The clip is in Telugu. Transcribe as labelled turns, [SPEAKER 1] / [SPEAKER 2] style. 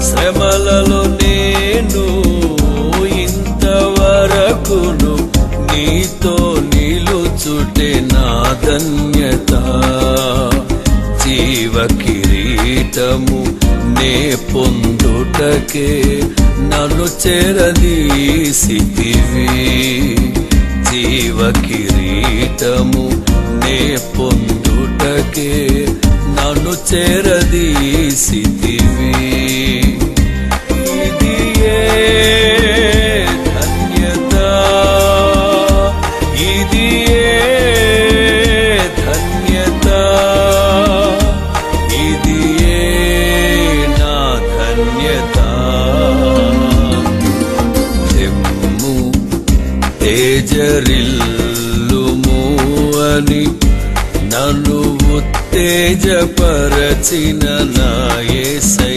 [SPEAKER 1] శ్రమలలో నేను ఇంతవరకును నీతో నిలుచుటే నా ధన్యత. జీవ కిరీటము నే పొందుటకే నన్ను చేరదీసితివి. జీవ కిరీటము నే పొందుటకే నన్ను చేరదీసితివి. ఇది ఏ ధన్యత, ఇది ఏ ధన్యత, ఇది ఏ నా ధన్యత. తెమ్ము తేజరిల్లుము అని నన్ను ఉత్తేజపరచిన నా యేసయ్యా.